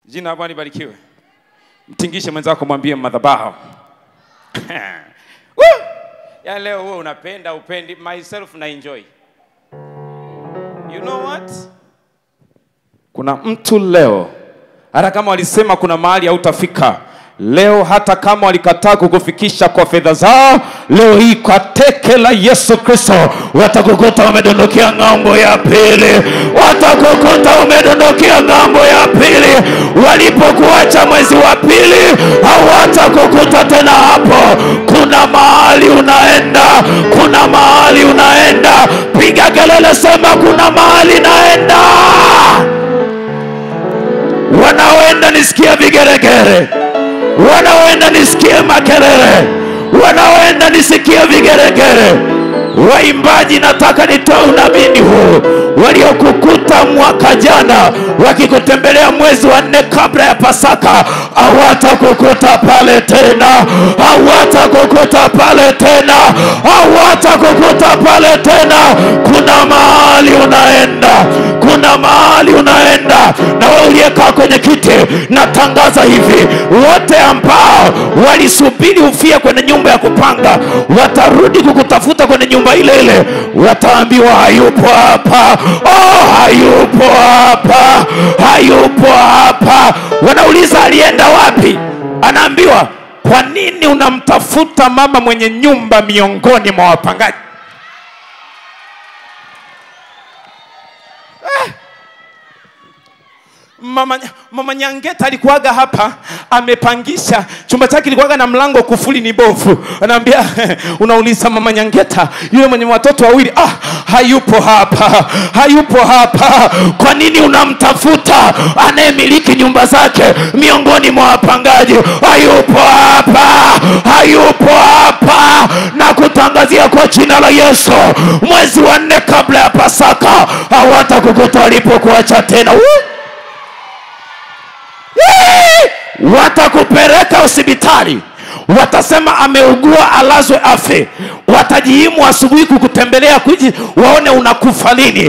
Jina la Bwana libarikiwe. Mtingishe mwenzako mwambie madhabahu. Ya leo wewe unapenda upendi, myself na enjoy. You know what? Kuna mtu leo, hata kama walisema kuna mahali hautafika, leo hata kama walikataa kukufikisha kwa fedha zao, leo hii kwa teke la Yesu Kristo watakukuta wamedondokea ng'ambo ya pili. Watakukuta wamedondokea ng'ambo ya pili. Walipokuacha mwezi wa pili, hawatakukuta tena hapo. Kuna mahali unaenda, kuna mahali unaenda. Piga kelele, sema kuna mahali naenda. Wanaoenda nisikie vigeregere, wanaoenda nisikie makelele, wanaoenda nisikie vigeregere. Waimbaji, nataka nitoe unabii huu. Waliokukuta mwaka jana wakikutembelea mwezi wa 4 kabla ya Pasaka, hawatakukuta pale tena, hawatakukuta pale tena, hawatakukuta pale tena. Kuna mahali unaenda, kuna mahali unaenda. Na wewe uliyekaa kwenye kiti, natangaza hivi: wote ambao walisubiri ufie kwenye nyumba ya kupanga, watarudi kukutafuta kwenye nyumba ile ile. Wataambiwa hayupo hapa. Oh, hayupo hapa, hayupo hapa. Wanauliza alienda wapi? Anaambiwa, kwa nini unamtafuta mama mwenye nyumba miongoni mwa wapangaji? Mama Nyangeta alikuwaga hapa, amepangisha chumba chake, kilikuwaga na mlango kufuli ni bovu. Anaambia, unauliza mama Nyangeta yule mwenye watoto wawili, hayupo hapa, hayupo hapa. Kwa nini unamtafuta anayemiliki nyumba zake miongoni mwa wapangaji? Hayupo hapa, hayupo hapa. Na kutangazia kwa jina la Yesu, mwezi wa 4 kabla ya Pasaka, hawatakukuta walipokuacha tena. Watakupeleka hospitali, watasema ameugua alazwe afe. Watajihimu asubuhi kukutembelea kuji waone unakufa lini.